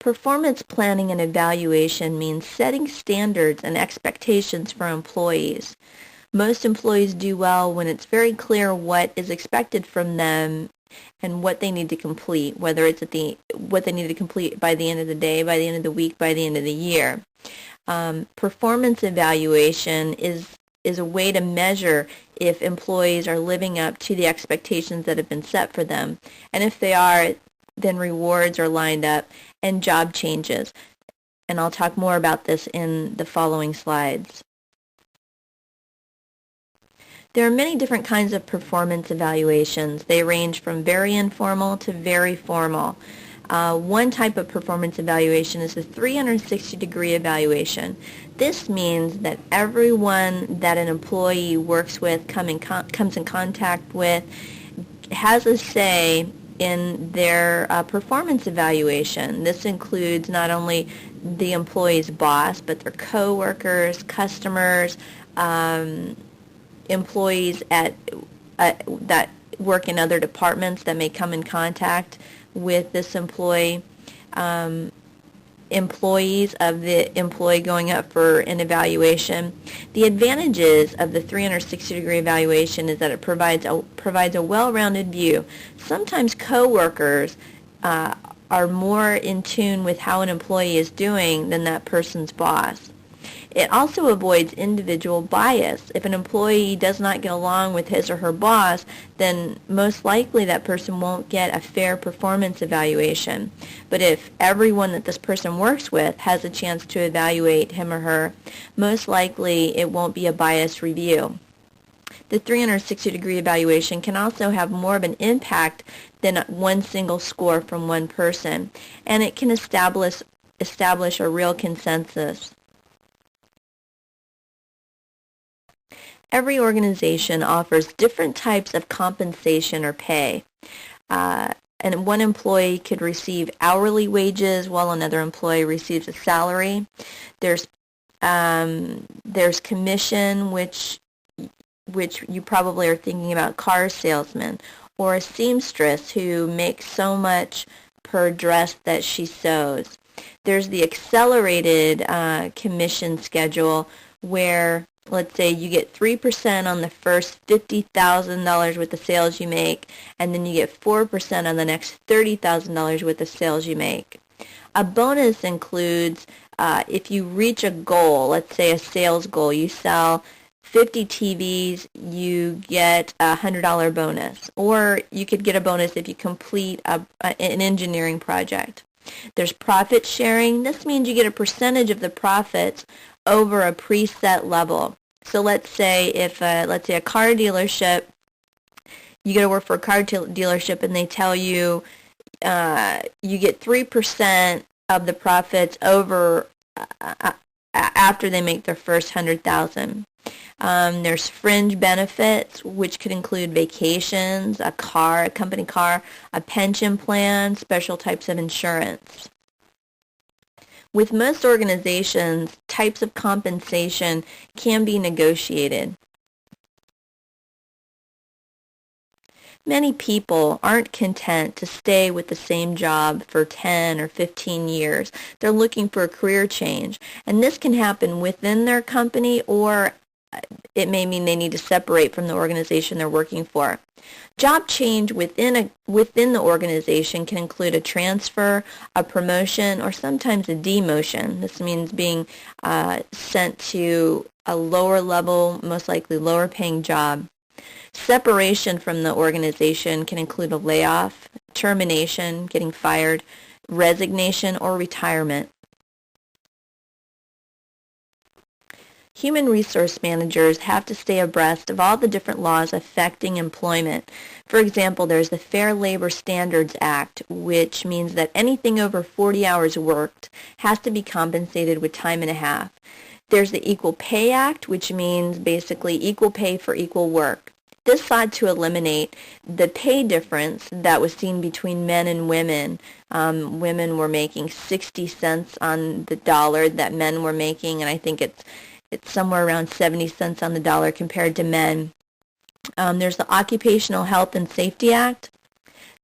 Performance planning and evaluation means setting standards and expectations for employees. Most employees do well when it's very clear what is expected from them and what they need to complete, whether it's what they need to complete by the end of the day, by the end of the week, by the end of the year. Performance evaluation is a way to measure if employees are living up to the expectations that have been set for them. And if they are, then rewards are lined up and job changes. And I'll talk more about this in the following slides. There are many different kinds of performance evaluations. They range from very informal to very formal. One type of performance evaluation is the 360-degree evaluation. This means that everyone that an employee works with, comes in contact with, has a say in their performance evaluation. This includes not only the employee's boss, but their coworkers, customers, employees that work in other departments that may come in contact with this employee, employees of the employee going up for an evaluation. The advantages of the 360-degree evaluation is that it provides a well-rounded view. Sometimes coworkers are more in tune with how an employee is doing than that person's boss. It also avoids individual bias. If an employee does not get along with his or her boss, then most likely that person won't get a fair performance evaluation. But if everyone that this person works with has a chance to evaluate him or her, most likely it won't be a biased review. The 360-degree evaluation can also have more of an impact than one single score from one person, and it can establish a real consensus. Every organization offers different types of compensation or pay. And one employee could receive hourly wages while another employee receives a salary. There's commission, which you probably are thinking about car salesman, or a seamstress who makes so much per dress that she sews. There's the accelerated commission schedule where, let's say, you get 3% on the first $50,000 worth of sales you make, and then you get 4% on the next $30,000 worth of sales you make. A bonus includes if you reach a goal, let's say a sales goal, you sell 50 TVs, you get a $100 bonus. Or you could get a bonus if you complete an engineering project. There's profit sharing. This means you get a percentage of the profits over a preset level. So let's say let's say a car dealership, you go to work for a car dealership and they tell you you get 3% of the profits over after they make their first 100,000. There's fringe benefits, which could include vacations, a company car, a pension plan, special types of insurance. With most organizations, types of compensation can be negotiated. Many people aren't content to stay with the same job for 10 or 15 years. They're looking for a career change, and this can happen within their company, or it may mean they need to separate from the organization they're working for. Job change within the organization can include a transfer, a promotion, or sometimes a demotion. This means being sent to a lower level, most likely lower paying job. Separation from the organization can include a layoff, termination, getting fired, resignation, or retirement. Human resource managers have to stay abreast of all the different laws affecting employment. For example, there's the Fair Labor Standards Act, which means that anything over 40 hours worked has to be compensated with time and a half. There's the Equal Pay Act, which means basically equal pay for equal work. This sought to eliminate the pay difference that was seen between men and women. Women were making 60 cents on the dollar that men were making, and I think it's somewhere around 70 cents on the dollar compared to men. There's the Occupational Health and Safety Act.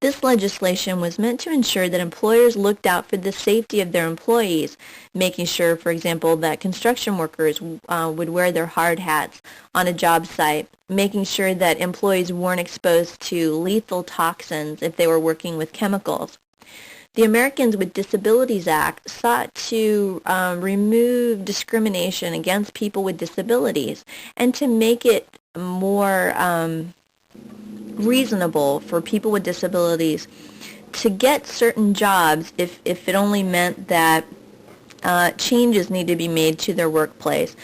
This legislation was meant to ensure that employers looked out for the safety of their employees, making sure, for example, that construction workers would wear their hard hats on a job site, making sure that employees weren't exposed to lethal toxins if they were working with chemicals. The Americans with Disabilities Act sought to remove discrimination against people with disabilities and to make it more reasonable for people with disabilities to get certain jobs if it only meant that changes need to be made to their workplace.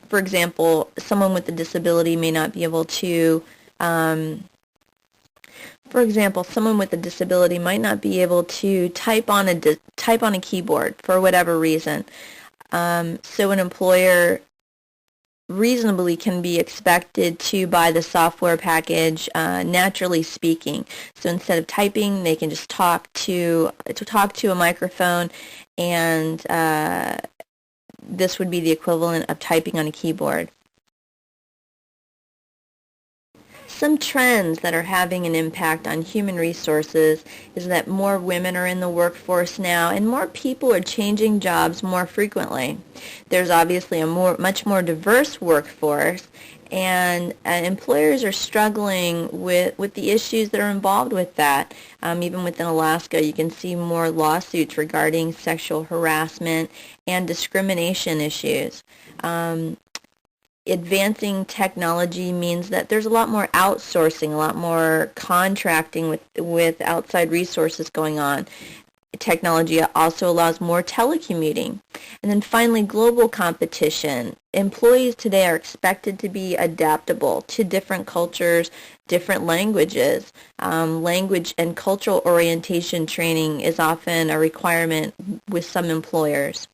For example, someone with a disability may not be able to someone with a disability might not be able to type on a keyboard for whatever reason. So an employer reasonably can be expected to buy the software package naturally speaking. So instead of typing, they can just talk to a microphone, and this would be the equivalent of typing on a keyboard. Some trends that are having an impact on human resources is that more women are in the workforce now and more people are changing jobs more frequently. There's obviously a much more diverse workforce, and employers are struggling with the issues that are involved with that. Even within Alaska, you can see more lawsuits regarding sexual harassment and discrimination issues. Advancing technology means that there's a lot more outsourcing, a lot more contracting with outside resources going on. Technology also allows more telecommuting. And then finally, global competition. Employees today are expected to be adaptable to different cultures, different languages. Language and cultural orientation training is often a requirement with some employers.